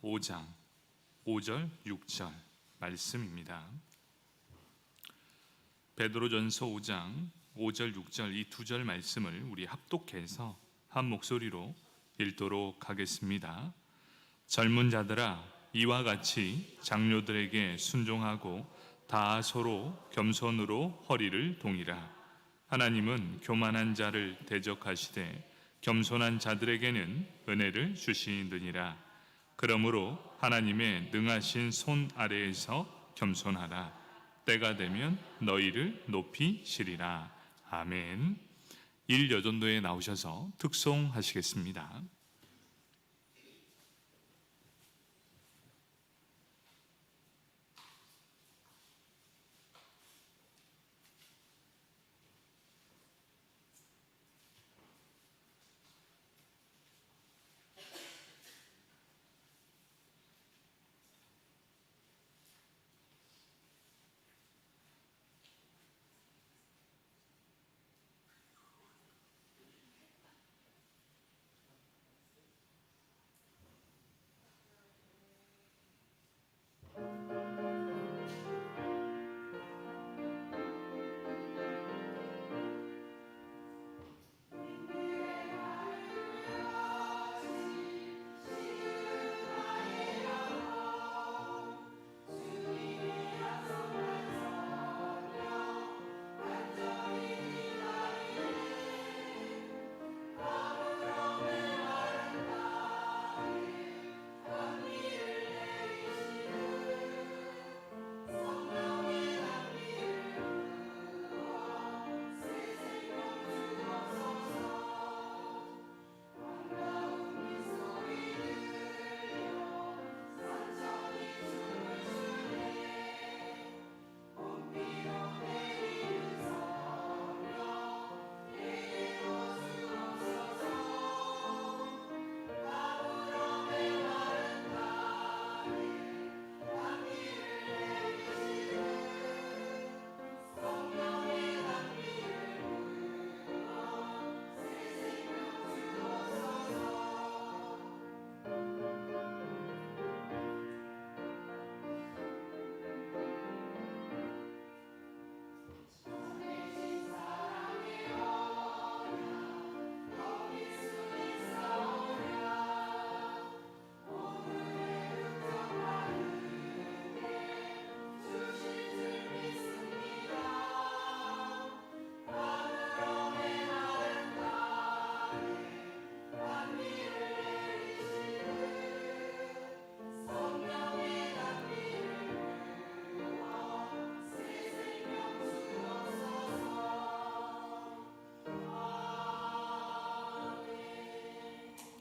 5장 5절 6절 말씀입니다. 베드로전서 5장 5절 6절 이 두 절 말씀을 우리 합독해서 한 목소리로 읽도록 하겠습니다. 젊은 자들아, 이와 같이 장로들에게 순종하고 다 서로 겸손으로 허리를 동이라. 하나님은 교만한 자를 대적하시되 겸손한 자들에게는 은혜를 주시느니라. 그러므로 하나님의 능하신 손 아래에서 겸손하라. 때가 되면 너희를 높이시리라. 아멘. 일여전도에 나오셔서 특송하시겠습니다.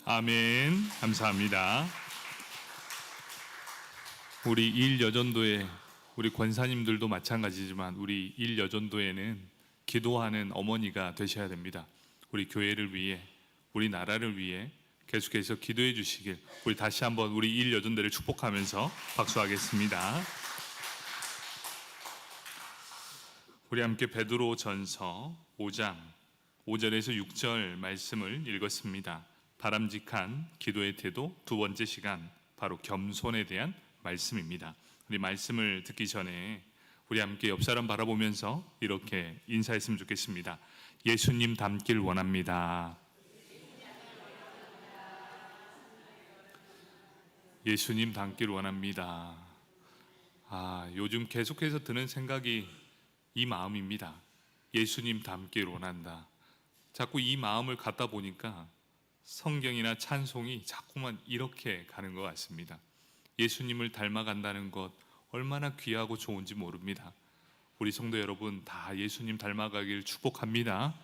아멘. 감사합니다. 우리 일여전도에 우리 권사님들도 마찬가지지만 우리 일여전도에는 기도하는 어머니가 되셔야 됩니다. 우리 교회를 위해, 우리 나라를 위해 계속해서 기도해 주시길 우리 다시 한번 우리 일여전도를 축복하면서 박수하겠습니다. 우리 함께 베드로전서 5장 5절에서 6절 말씀을 읽었습니다. 바람직한 기도의 태도 두 번째 시간, 바로 겸손에 대한 말씀입니다. 우리 말씀을 듣기 전에 우리 함께 옆 사람 바라보면서 이렇게 인사했으면 좋겠습니다. 예수님 닮길 원합니다. 예수님 닮길 원합니다. 요즘 계속해서 드는 생각이 이 마음입니다. 예수님 닮길 원한다. 자꾸 이 마음을 갖다 보니까 성경이나 찬송이 자꾸만 이렇게 가는 것 같습니다. 예수님을 닮아간다는 것 얼마나 귀하고 좋은지 모릅니다. 우리 성도 여러분 다 예수님 닮아가길 축복합니다.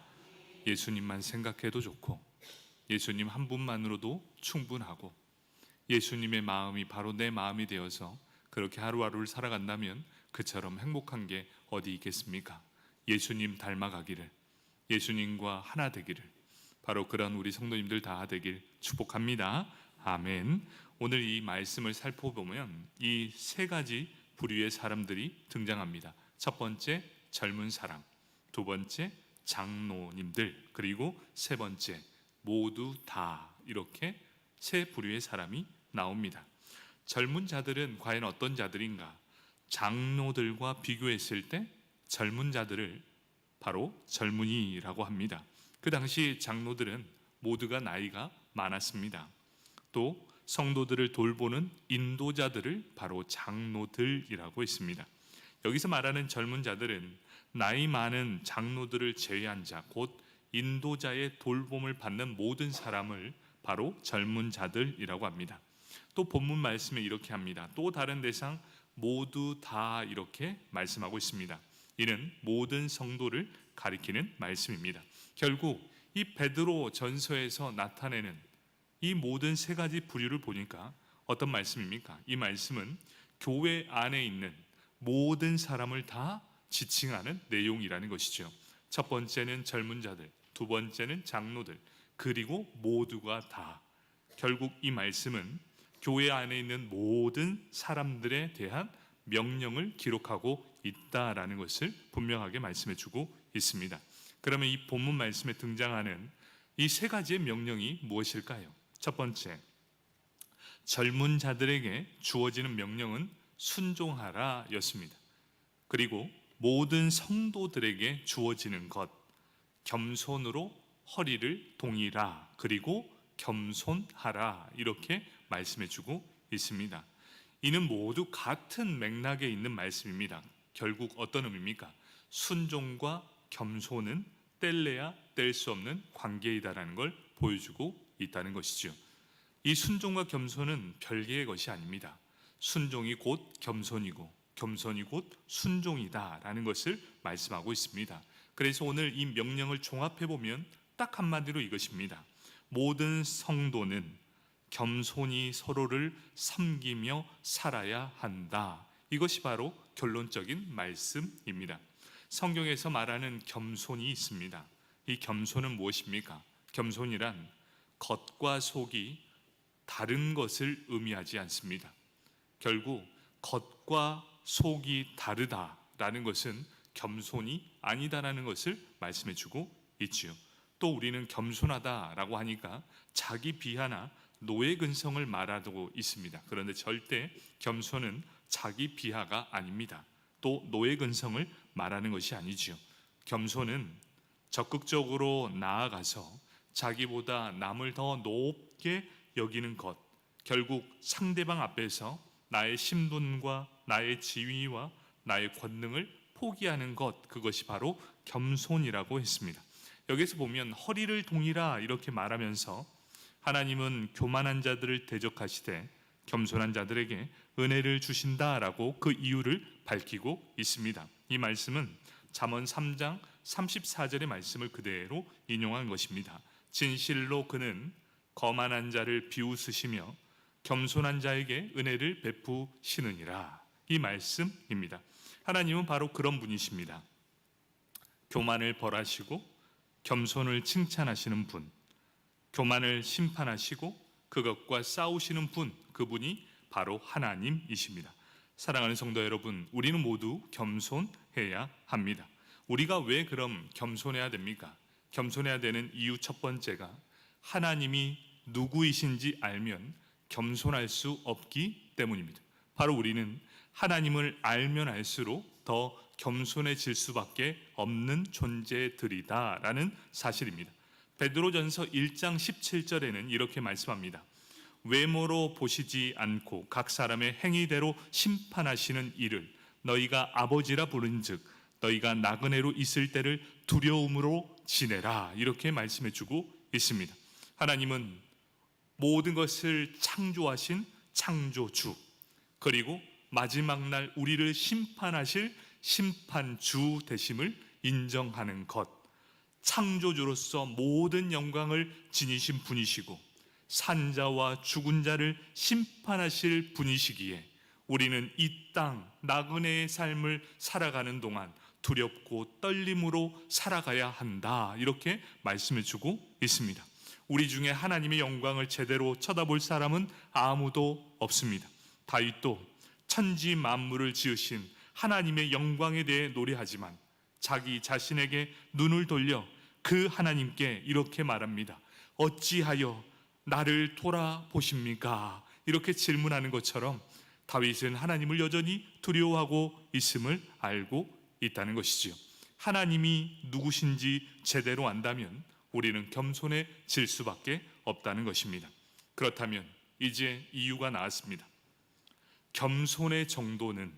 예수님만 생각해도 좋고 예수님 한 분만으로도 충분하고 예수님의 마음이 바로 내 마음이 되어서 그렇게 하루하루를 살아간다면 그처럼 행복한 게 어디 있겠습니까? 예수님 닮아가기를, 예수님과 하나 되기를, 바로 그런 우리 성도님들 다 되길 축복합니다. 아멘. 오늘 이 말씀을 살펴보면 이 세 가지 부류의 사람들이 등장합니다. 첫 번째 젊은 사람, 두 번째 장로님들, 그리고 세 번째 모두 다, 이렇게 세 부류의 사람이 나옵니다. 젊은 자들은 과연 어떤 자들인가? 장로들과 비교했을 때 젊은 자들을 바로 젊은이라고 합니다. 그 당시 장로들은 모두가 나이가 많았습니다. 또 성도들을 돌보는 인도자들을 바로 장로들이라고 했습니다. 여기서 말하는 젊은 자들은 나이 많은 장로들을 제외한 자, 곧 인도자의 돌봄을 받는 모든 사람을 바로 젊은 자들이라고 합니다. 또 본문 말씀에 이렇게 합니다. 또 다른 대상 모두 다 이렇게 말씀하고 있습니다. 이는 모든 성도를 가리키는 말씀입니다. 결국 이 베드로 전서에서 나타내는 이 모든 세 가지 부류를 보니까 어떤 말씀입니까? 이 말씀은 교회 안에 있는 모든 사람을 다 지칭하는 내용이라는 것이죠. 첫 번째는 젊은 자들, 두 번째는 장로들, 그리고 모두가 다. 결국 이 말씀은 교회 안에 있는 모든 사람들에 대한 명령을 기록하고 있다라는 것을 분명하게 말씀해 주고 있습니다. 그러면 이 본문 말씀에 등장하는 이 세 가지의 명령이 무엇일까요? 첫 번째, 젊은 자들에게 주어지는 명령은 순종하라 였습니다. 그리고 모든 성도들에게 주어지는 것, 겸손으로 허리를 동이라, 그리고 겸손하라, 이렇게 말씀해 주고 있습니다. 이는 모두 같은 맥락에 있는 말씀입니다. 결국 어떤 의미입니까? 순종과 겸손은 뗄래야 뗄 수 없는 관계이다라는 걸 보여주고 있다는 것이죠. 이 순종과 겸손은 별개의 것이 아닙니다. 순종이 곧 겸손이고 겸손이 곧 순종이다라는 것을 말씀하고 있습니다. 그래서 오늘 이 명령을 종합해 보면 딱 한마디로 이것입니다. 모든 성도는 겸손히 서로를 섬기며 살아야 한다. 이것이 바로 결론적인 말씀입니다. 성경에서 말하는 겸손이 있습니다. 이 겸손은 무엇입니까? 겸손이란 겉과 속이 다른 것을 의미하지 않습니다. 결국 겉과 속이 다르다라는 것은 겸손이 아니다라는 것을 말씀해 주고 있지요. 또 우리는 겸손하다라고 하니까 자기 비하나 노예 근성을 말하고 있습니다. 그런데 절대 겸손은 자기 비하가 아닙니다. 또 노예 근성을 말하는 것이 아니지요. 겸손은 적극적으로 나아가서 자기보다 남을 더 높게 여기는 것, 결국 상대방 앞에서 나의 신분과 나의 지위와 나의 권능을 포기하는 것, 그것이 바로 겸손이라고 했습니다. 여기서 보면 허리를 동이라 이렇게 말하면서 하나님은 교만한 자들을 대적하시되 겸손한 자들에게 은혜를 주신다라고 그 이유를 밝히고 있습니다. 이 말씀은 잠언 3장 34절의 말씀을 그대로 인용한 것입니다. 진실로 그는 거만한 자를 비웃으시며 겸손한 자에게 은혜를 베푸시느니라. 이 말씀입니다. 하나님은 바로 그런 분이십니다. 교만을 벌하시고 겸손을 칭찬하시는 분, 교만을 심판하시고 그것과 싸우시는 분, 그분이 바로 하나님이십니다. 사랑하는 성도 여러분, 우리는 모두 겸손해야 합니다. 우리가 왜 그럼 겸손해야 됩니까? 겸손해야 되는 이유 첫 번째가 하나님이 누구이신지 알면 겸손할 수 없기 때문입니다. 바로 우리는 하나님을 알면 알수록 더 겸손해질 수밖에 없는 존재들이다라는 사실입니다. 베드로전서 1장 17절에는 이렇게 말씀합니다. 외모로 보시지 않고 각 사람의 행위대로 심판하시는 이를 너희가 아버지라 부른즉 너희가 나그네로 있을 때를 두려움으로 지내라. 이렇게 말씀해 주고 있습니다. 하나님은 모든 것을 창조하신 창조주, 그리고 마지막 날 우리를 심판하실 심판주 되심을 인정하는 것, 창조주로서 모든 영광을 지니신 분이시고 산자와 죽은 자를 심판하실 분이시기에 우리는 이 땅 나그네의 삶을 살아가는 동안 두렵고 떨림으로 살아가야 한다. 이렇게 말씀해 주고 있습니다. 우리 중에 하나님의 영광을 제대로 쳐다볼 사람은 아무도 없습니다. 다윗도 천지 만물을 지으신 하나님의 영광에 대해 노래하지만 자기 자신에게 눈을 돌려 그 하나님께 이렇게 말합니다. 어찌하여 나를 돌아보십니까? 이렇게 질문하는 것처럼 다윗은 하나님을 여전히 두려워하고 있음을 알고 있다는 것이지요. 하나님이 누구신지 제대로 안다면 우리는 겸손해질 수밖에 없다는 것입니다. 그렇다면 이제 이유가 나왔습니다. 겸손의 정도는,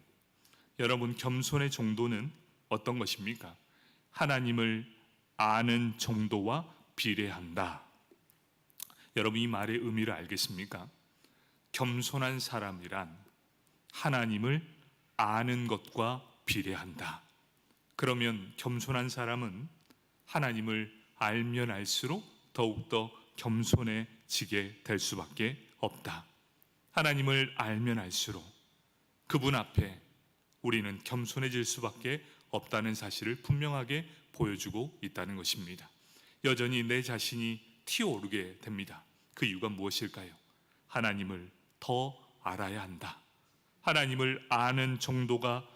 여러분, 겸손의 정도는 어떤 것입니까? 하나님을 아는 정도와 비례한다. 여러분, 이 말의 의미를 알겠습니까? 겸손한 사람이란 하나님을 아는 것과 비례한다. 그러면 겸손한 사람은 하나님을 알면 알수록 더욱더 겸손해지게 될 수밖에 없다. 하나님을 알면 알수록 그분 앞에 우리는 겸손해질 수밖에 없다는 사실을 분명하게 보여주고 있다는 것입니다. 여전히 내 자신이 튀어오르게 됩니다. 그 이유가 무엇일까요? 하나님을 더 알아야 한다. 하나님을 아는 정도가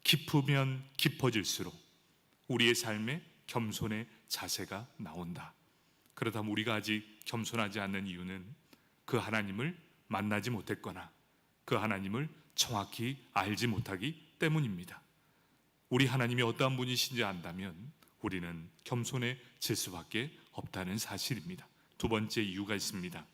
깊으면 깊어질수록 우리의 삶에 겸손의 자세가 나온다. 그렇다면 우리가 아직 겸손하지 않는 이유는 그 하나님을 만나지 못했거나 그 하나님을 정확히 알지 못하기 때문입니다. 우리 하나님이 어떠한 분이신지 안다면 우리는 겸손해질 수밖에 없다는 사실입니다. 두 번째 이유가 있습니다.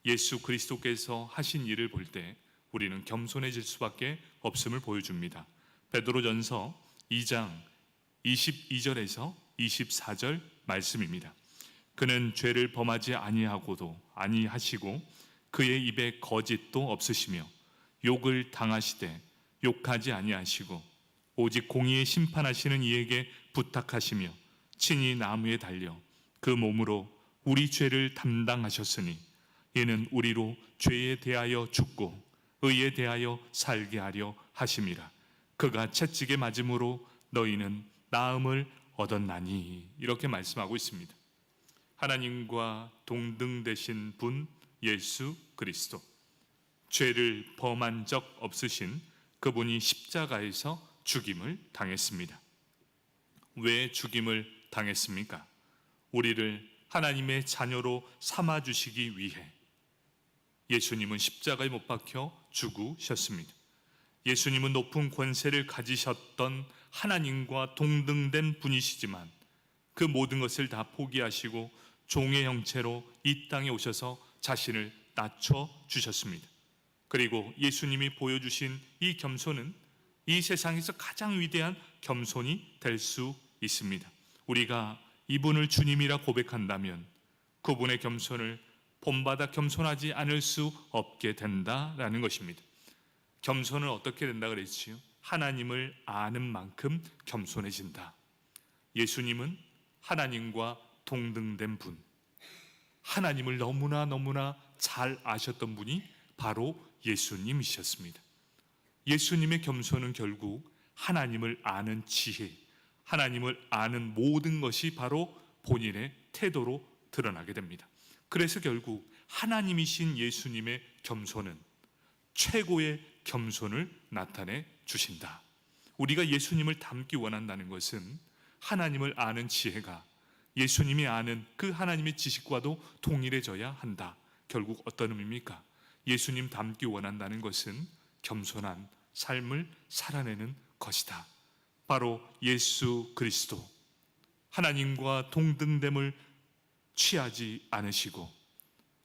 예수 그리스도께서 하신 일을 볼 때 우리는 겸손해질 수밖에 없음을 보여줍니다. 베드로전서 2장 22절에서 24절 말씀입니다. 그는 죄를 범하지 아니하시고 그의 입에 거짓도 없으시며 욕을 당하시되 욕하지 아니하시고 오직 공의에 심판하시는 이에게 부탁하시며 친히 나무에 달려 그 몸으로 우리 죄를 담당하셨으니 이는 우리로 죄에 대하여 죽고 의에 대하여 살게 하려 하심이라. 그가 채찍에 맞음으로 너희는 나음을 얻었나니. 이렇게 말씀하고 있습니다. 하나님과 동등되신 분 예수 그리스도, 죄를 범한 적 없으신 그분이 십자가에서 죽임을 당했습니다. 왜 죽임을 당했습니까? 우리를 하나님의 자녀로 삼아주시기 위해 예수님은 십자가에 못 박혀 죽으셨습니다. 예수님은 높은 권세를 가지셨던 하나님과 동등된 분이시지만 그 모든 것을 다 포기하시고 종의 형체로 이 땅에 오셔서 자신을 낮춰주셨습니다. 그리고 예수님이 보여주신 이 겸손은 이 세상에서 가장 위대한 겸손이 될 수 있습니다. 우리가 이분을 주님이라 고백한다면 그분의 겸손을 본받아 겸손하지 않을 수 없게 된다라는 것입니다. 겸손은 어떻게 된다 그랬지요? 하나님을 아는 만큼 겸손해진다. 예수님은 하나님과 동등된 분, 하나님을 너무나 잘 아셨던 분이 바로 예수님이셨습니다. 예수님의 겸손은 결국 하나님을 아는 지혜, 하나님을 아는 모든 것이 바로 본인의 태도로 드러나게 됩니다. 그래서 결국 하나님이신 예수님의 겸손은 최고의 겸손을 나타내 주신다. 우리가 예수님을 닮기 원한다는 것은 하나님을 아는 지혜가 예수님이 아는 그 하나님의 지식과도 동일해져야 한다. 결국 어떤 의미입니까? 예수님 닮기 원한다는 것은 겸손한 삶을 살아내는 것이다. 바로 예수 그리스도, 하나님과 동등됨을 취하지 않으시고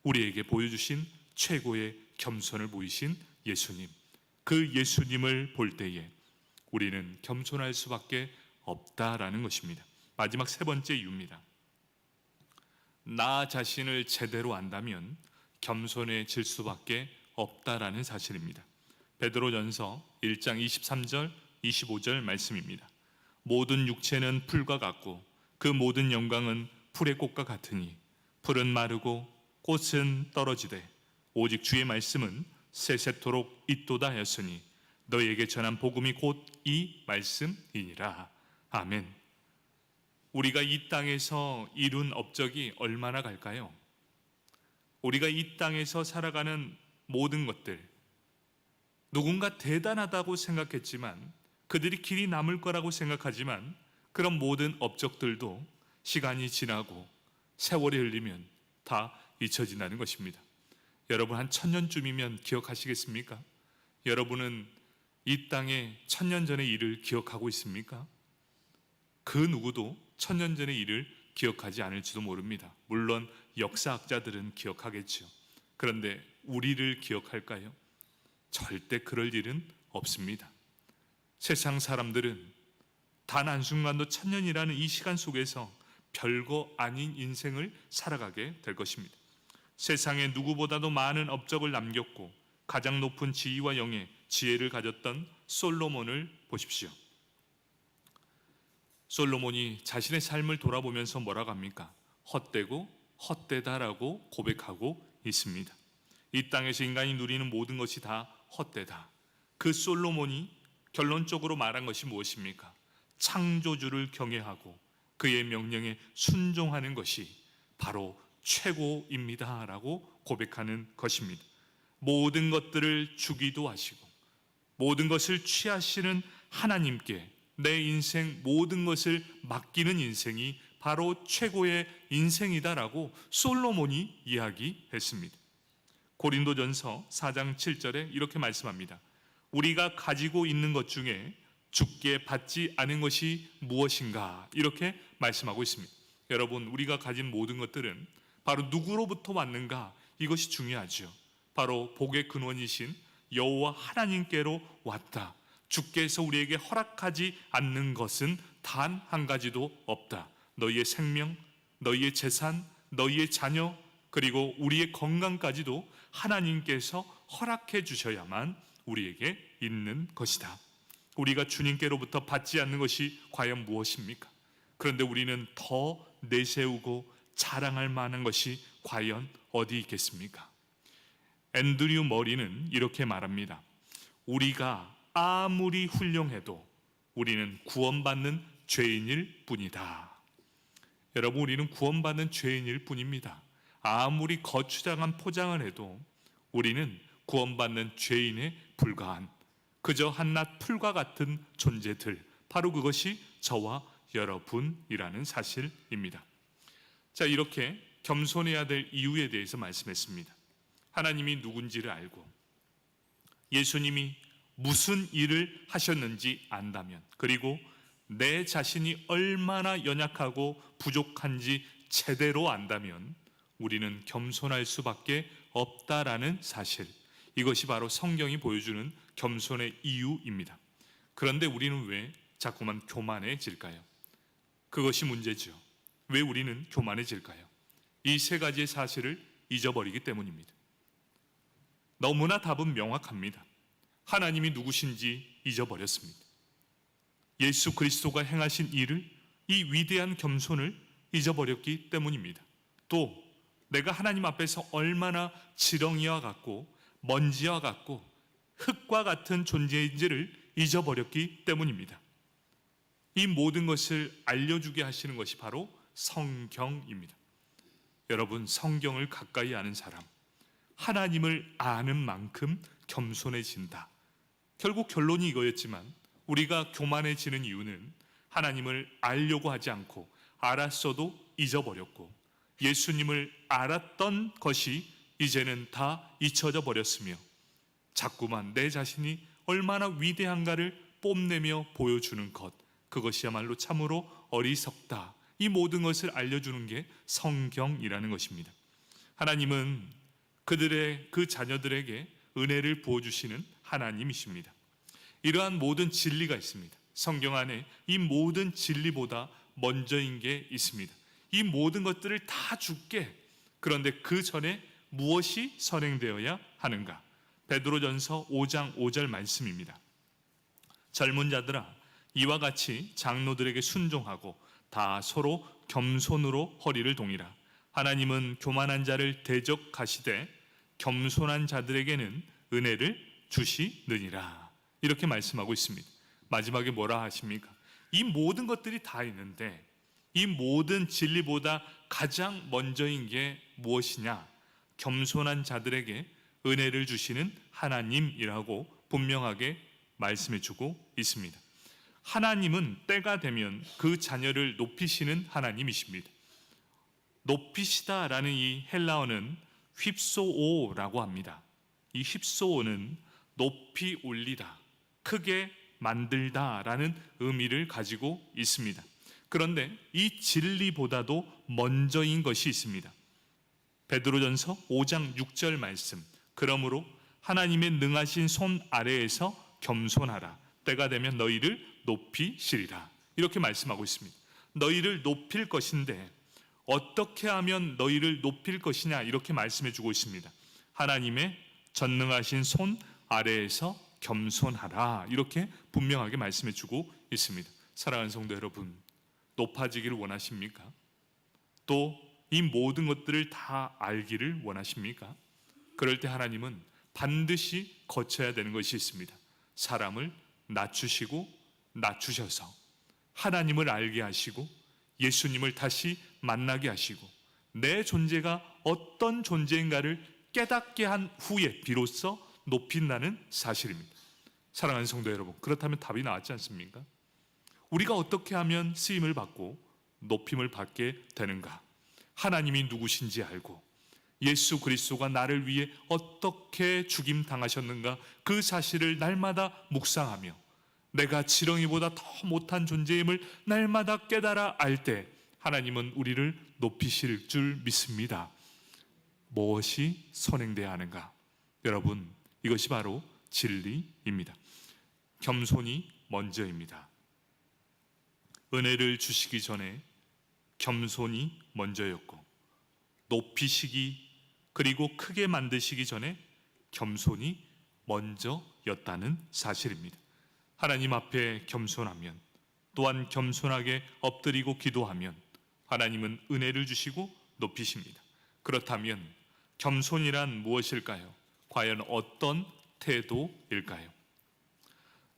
우리에게 보여주신 최고의 겸손을 보이신 예수님, 그 예수님을 볼 때에 우리는 겸손할 수밖에 없다라는 것입니다. 마지막 세 번째 이유입니다. 나 자신을 제대로 안다면 겸손해질 수밖에 없다라는 사실입니다. 베드로전서 1장 23절 25절 말씀입니다. 모든 육체는 풀과 같고 그 모든 영광은 풀의 꽃과 같으니 풀은 마르고 꽃은 떨어지되 오직 주의 말씀은 세세토록 있도다 하였으니 너희에게 전한 복음이 곧 이 말씀이니라. 아멘. 우리가 이 땅에서 이룬 업적이 얼마나 갈까요? 우리가 이 땅에서 살아가는 모든 것들, 누군가 대단하다고 생각했지만, 그들이 길이 남을 거라고 생각하지만 그런 모든 업적들도 시간이 지나고 세월이 흘리면 다 잊혀진다는 것입니다. 여러분 한 1000년쯤이면 기억하시겠습니까? 여러분은 이 땅에 1000년 전의 일을 기억하고 있습니까? 그 누구도 1000년 전의 일을 기억하지 않을지도 모릅니다. 물론 역사학자들은 기억하겠죠. 그런데 우리를 기억할까요? 절대 그럴 일은 없습니다. 세상 사람들은 단 한순간도 1000년이라는 이 시간 속에서 별거 아닌 인생을 살아가게 될 것입니다. 세상에 누구보다도 많은 업적을 남겼고 가장 높은 지위와 영예, 지혜를 가졌던 솔로몬을 보십시오. 솔로몬이 자신의 삶을 돌아보면서 뭐라고 합니까? 헛되고 헛되다라고 고백하고 있습니다. 이 땅에서 인간이 누리는 모든 것이 다 헛되다. 그 솔로몬이 결론적으로 말한 것이 무엇입니까? 창조주를 경외하고 그의 명령에 순종하는 것이 바로 최고입니다 라고 고백하는 것입니다. 모든 것들을 주기도 하시고 모든 것을 취하시는 하나님께 내 인생 모든 것을 맡기는 인생이 바로 최고의 인생이다라고 솔로몬이 이야기했습니다. 고린도전서 4장 7절에 이렇게 말씀합니다. 우리가 가지고 있는 것 중에 주께 받지 않은 것이 무엇인가 이렇게 말씀하고 있습니다. 여러분, 우리가 가진 모든 것들은 바로 누구로부터 왔는가 이것이 중요하죠. 바로 복의 근원이신 여호와 하나님께로 왔다. 주께서 우리에게 허락하지 않는 것은 단 한 가지도 없다. 너희의 생명, 너희의 재산, 너희의 자녀, 그리고 우리의 건강까지도 하나님께서 허락해 주셔야만 우리에게 있는 것이다. 우리가 주님께로부터 받지 않는 것이 과연 무엇입니까? 그런데 우리는 더 내세우고 자랑할 만한 것이 과연 어디 있겠습니까? 앤드류 머리는 이렇게 말합니다. 우리가 아무리 훌륭해도 우리는 구원받는 죄인일 뿐이다. 여러분, 우리는 구원받는 죄인일 뿐입니다. 아무리 거추장한 포장을 해도 우리는 구원받는 죄인에 불과한 그저 한낱 풀과 같은 존재들, 바로 그것이 저와 여러분이라는 사실입니다. 자, 이렇게 겸손해야 될 이유에 대해서 말씀했습니다. 하나님이 누군지를 알고 예수님이 무슨 일을 하셨는지 안다면, 그리고 내 자신이 얼마나 연약하고 부족한지 제대로 안다면 우리는 겸손할 수밖에 없다라는 사실, 이것이 바로 성경이 보여주는 겸손의 이유입니다. 그런데 우리는 왜 자꾸만 교만해질까요? 그것이 문제죠. 왜 우리는 교만해질까요? 이 세 가지의 사실을 잊어버리기 때문입니다. 너무나 답은 명확합니다. 하나님이 누구신지 잊어버렸습니다. 예수 그리스도가 행하신 일을, 이 위대한 겸손을 잊어버렸기 때문입니다. 또 내가 하나님 앞에서 얼마나 지렁이와 같고 먼지와 같고 흙과 같은 존재인지를 잊어버렸기 때문입니다. 이 모든 것을 알려주게 하시는 것이 바로 성경입니다. 여러분, 성경을 가까이 아는 사람, 하나님을 아는 만큼 겸손해진다. 결국 결론이 이거였지만 우리가 교만해지는 이유는 하나님을 알려고 하지 않고 알았어도 잊어버렸고 예수님을 알았던 것이 이제는 다 잊혀져 버렸으며 자꾸만 내 자신이 얼마나 위대한가를 뽐내며 보여주는 것, 그것이야말로 참으로 어리석다. 이 모든 것을 알려주는 게 성경이라는 것입니다. 하나님은 그 자녀들에게 은혜를 부어주시는 하나님이십니다. 이러한 모든 진리가 있습니다. 성경 안에 이 모든 진리보다 먼저인 게 있습니다. 이 모든 것들을 다 주께, 그런데 그 전에 무엇이 선행되어야 하는가? 베드로전서 5장 5절 말씀입니다. 젊은 자들아, 이와 같이 장로들에게 순종하고 다 서로 겸손으로 허리를 동이라. 하나님은 교만한 자를 대적하시되 겸손한 자들에게는 은혜를 주시느니라. 이렇게 말씀하고 있습니다. 마지막에 뭐라 하십니까? 이 모든 것들이 다 있는데 이 모든 진리보다 가장 먼저인 게 무엇이냐? 겸손한 자들에게 은혜를 주시는 하나님이라고 분명하게 말씀해 주고 있습니다. 하나님은 때가 되면 그 자녀를 높이시는 하나님이십니다. 높이시다라는 이 헬라어는 휩쏘오라고 합니다. 이 휩쏘오는 높이 올리다, 크게 만들다라는 의미를 가지고 있습니다. 그런데 이 진리보다도 먼저인 것이 있습니다. 베드로전서 5장 6절 말씀, 그러므로 하나님의 능하신 손 아래에서 겸손하라, 때가 되면 너희를 높이시리라, 이렇게 말씀하고 있습니다. 너희를 높일 것인데 어떻게 하면 너희를 높일 것이냐, 이렇게 말씀해 주고 있습니다. 하나님의 전능하신 손 아래에서 겸손하라, 이렇게 분명하게 말씀해 주고 있습니다. 사랑하는 성도 여러분, 높아지기를 원하십니까? 또 이 모든 것들을 다 알기를 원하십니까? 그럴 때 하나님은 반드시 거쳐야 되는 것이 있습니다. 사람을 낮추시고 낮추셔서 하나님을 알게 하시고 예수님을 다시 만나게 하시고 내 존재가 어떤 존재인가를 깨닫게 한 후에 비로소 높인다는 사실입니다. 사랑하는 성도 여러분, 그렇다면 답이 나왔지 않습니까? 우리가 어떻게 하면 쓰임을 받고 높임을 받게 되는가? 하나님이 누구신지 알고 예수 그리스도가 나를 위해 어떻게 죽임 당하셨는가, 그 사실을 날마다 묵상하며 내가 지렁이보다 더 못한 존재임을 날마다 깨달아 알 때 하나님은 우리를 높이실 줄 믿습니다. 무엇이 선행돼야 하는가? 여러분, 이것이 바로 진리입니다. 겸손이 먼저입니다. 은혜를 주시기 전에 겸손이 먼저였고, 높이시기 그리고 크게 만드시기 전에 겸손이 먼저였다는 사실입니다. 하나님 앞에 겸손하면, 또한 겸손하게 엎드리고 기도하면 하나님은 은혜를 주시고 높이십니다. 그렇다면 겸손이란 무엇일까요? 과연 어떤 태도일까요?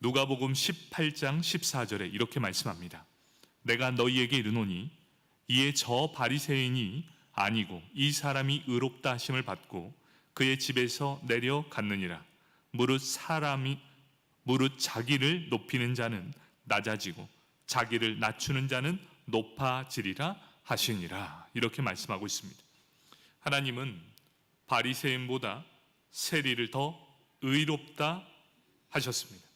누가복음 18장 14절에 이렇게 말씀합니다. 내가 너희에게 이르노니 이에 저 바리새인이 아니고 이 사람이 의롭다 하심을 받고 그의 집에서 내려갔느니라. 무릇 자기를 높이는 자는 낮아지고 자기를 낮추는 자는 높아지리라 하시니라, 이렇게 말씀하고 있습니다. 하나님은 바리새인보다 세리를 더 의롭다 하셨습니다.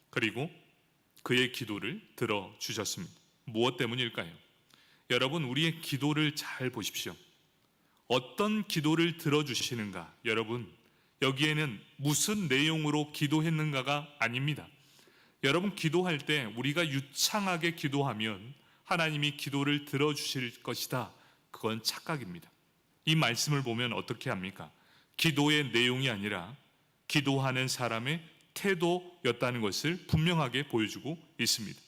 그리고 그의 기도를 들어주셨습니다. 무엇 때문일까요? 여러분, 우리의 기도를 잘 보십시오. 어떤 기도를 들어주시는가? 여러분, 여기에는 무슨 내용으로 기도했는가가 아닙니다. 여러분, 기도할 때 우리가 유창하게 기도하면 하나님이 기도를 들어주실 것이다, 그건 착각입니다. 이 말씀을 보면 어떻게 합니까? 기도의 내용이 아니라 기도하는 사람의 태도였다는 것을 분명하게 보여주고 있습니다.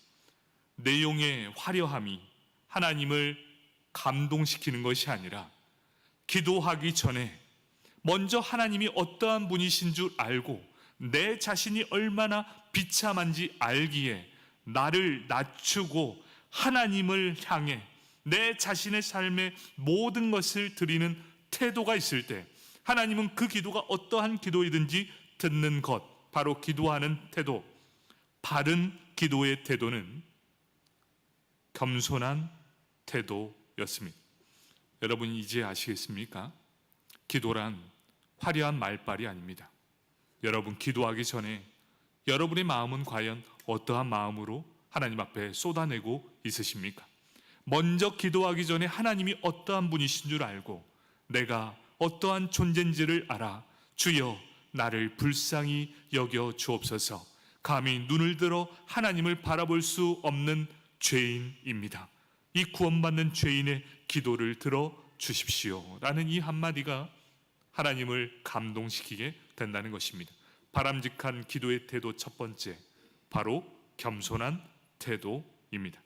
내용의 화려함이 하나님을 감동시키는 것이 아니라 기도하기 전에 먼저 하나님이 어떠한 분이신 줄 알고 내 자신이 얼마나 비참한지 알기에 나를 낮추고 하나님을 향해 내 자신의 삶의 모든 것을 드리는 태도가 있을 때 하나님은 그 기도가 어떠한 기도이든지 듣는 것, 바로 기도하는 태도, 바른 기도의 태도는 겸손한 태도였습니다. 여러분, 이제 아시겠습니까? 기도란 화려한 말발이 아닙니다. 여러분, 기도하기 전에 여러분의 마음은 과연 어떠한 마음으로 하나님 앞에 쏟아내고 있으십니까? 먼저 기도하기 전에 하나님이 어떠한 분이신 줄 알고 내가 어떠한 존재인지를 알아 주여 나를 불쌍히 여겨 주옵소서, 감히 눈을 들어 하나님을 바라볼 수 없는 죄인입니다. 이 구원받는 죄인의 기도를 들어 주십시오 라는 이 한마디가 하나님을 감동시키게 된다는 것입니다. 바람직한 기도의 태도 첫 번째, 바로 겸손한 태도입니다.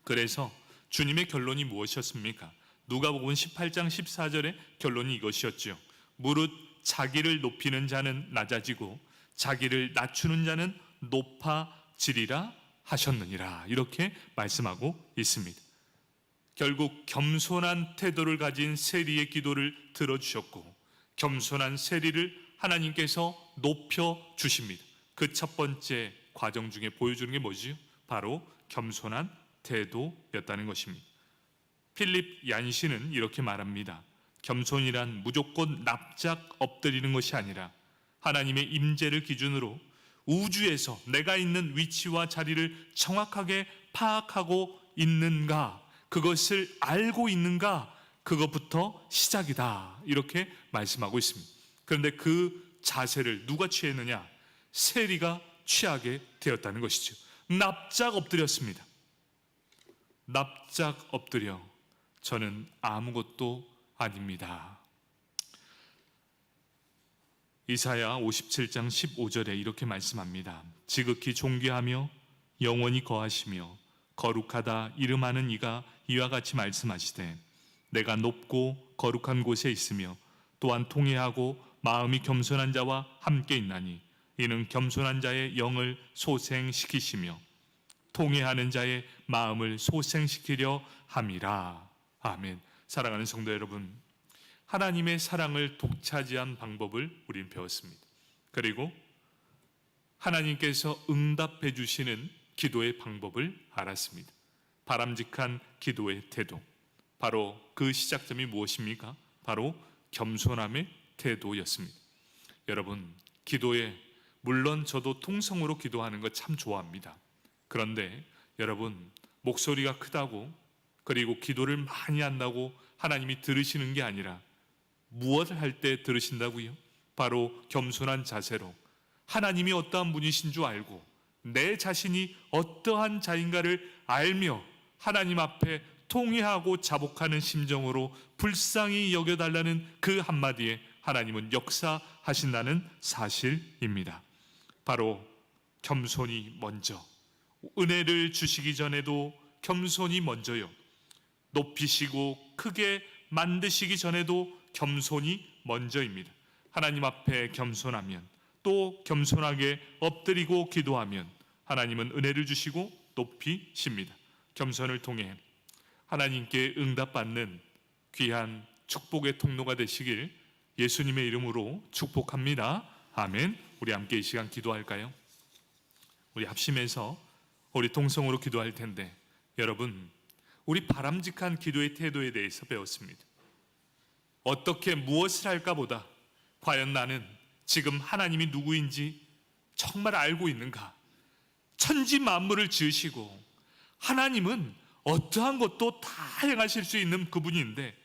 그래서 주님의 결론이 무엇이었습니까? 누가복음 18장 14절의 결론이 이것이었죠. 무릇 자기를 높이는 자는 낮아지고 자기를 낮추는 자는 높아지리라 하셨느니라, 이렇게 말씀하고 있습니다. 결국 겸손한 태도를 가진 세리의 기도를 들어주셨고 겸손한 세리를 하나님께서 높여주십니다. 그 첫 번째 과정 중에 보여주는 게 뭐지요? 바로 겸손한 태도였다는 것입니다. 필립 얀시는 이렇게 말합니다. 겸손이란 무조건 납작 엎드리는 것이 아니라 하나님의 임재를 기준으로 우주에서 내가 있는 위치와 자리를 정확하게 파악하고 있는가, 그것을 알고 있는가, 그것부터 시작이다, 이렇게 말씀하고 있습니다. 그런데 그 자세를 누가 취했느냐? 세리가 취하게 되었다는 것이죠. 납작 엎드렸습니다. 납작 엎드려 저는 아무것도 아닙니다. 이사야 57장 15절에 이렇게 말씀합니다. 지극히 존귀하며 영원히 거하시며 거룩하다 이름하는 이가 이와 같이 말씀하시되 내가 높고 거룩한 곳에 있으며 또한 통회하고 마음이 겸손한 자와 함께 있나니 이는 겸손한 자의 영을 소생시키시며 통회하는 자의 마음을 소생시키려 함이라. 아멘. 사랑하는 성도 여러분, 하나님의 사랑을 독차지한 방법을 우리는 배웠습니다. 그리고 하나님께서 응답해 주시는 기도의 방법을 알았습니다. 바람직한 기도의 태도, 바로 그 시작점이 무엇입니까? 바로 겸손함의 태도였습니다. 여러분, 기도에 물론 저도 통성으로 기도하는 거 참 좋아합니다. 그런데 여러분, 목소리가 크다고 그리고 기도를 많이 한다고 하나님이 들으시는 게 아니라 무엇을 할 때 들으신다고요? 바로 겸손한 자세로 하나님이 어떠한 분이신 줄 알고 내 자신이 어떠한 자인가를 알며 하나님 앞에 통회하고 자복하는 심정으로 불쌍히 여겨달라는 그 한마디에 하나님은 역사하신다는 사실입니다. 바로 겸손이 먼저, 은혜를 주시기 전에도 겸손이 먼저요, 높이시고 크게 만드시기 전에도 겸손이 먼저입니다. 하나님 앞에 겸손하면, 또 겸손하게 엎드리고 기도하면 하나님은 은혜를 주시고 높이십니다. 겸손을 통해 하나님께 응답받는 귀한 축복의 통로가 되시길 예수님의 이름으로 축복합니다. 아멘. 우리 함께 이 시간 기도할까요? 우리 합심해서 우리 동성으로 기도할 텐데, 여러분, 우리 바람직한 기도의 태도에 대해서 배웠습니다. 어떻게 무엇을 할까 보다 과연 나는 지금 하나님이 누구인지 정말 알고 있는가? 천지 만물을 지으시고 하나님은 어떠한 것도 다 행하실 수 있는 그분인데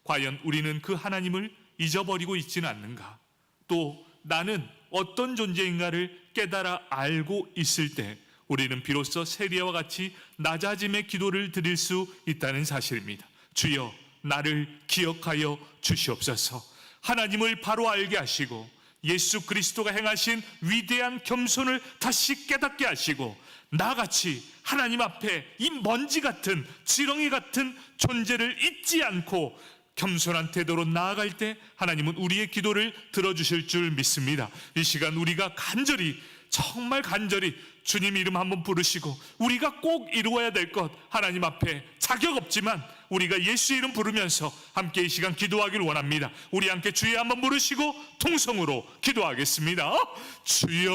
과연 우리는 그 하나님을 잊어버리고 있지는 않는가? 또 나는 어떤 존재인가를 깨달아 알고 있을 때 우리는 비로소 세리와 같이 낮아짐의 기도를 드릴 수 있다는 사실입니다. 주여, 나를 기억하여 주시옵소서. 하나님을 바로 알게 하시고 예수 그리스도가 행하신 위대한 겸손을 다시 깨닫게 하시고 나같이 하나님 앞에 이 먼지 같은 지렁이 같은 존재를 잊지 않고 겸손한 태도로 나아갈 때 하나님은 우리의 기도를 들어주실 줄 믿습니다. 이 시간 우리가 간절히, 정말 간절히 주님 이름 한번 부르시고 우리가 꼭 이루어야 될 것, 하나님 앞에 자격 없지만 우리가 예수 이름 부르면서 함께 이 시간 기도하길 원합니다. 우리 함께 주여 한번 부르시고 통성으로 기도하겠습니다. 주여.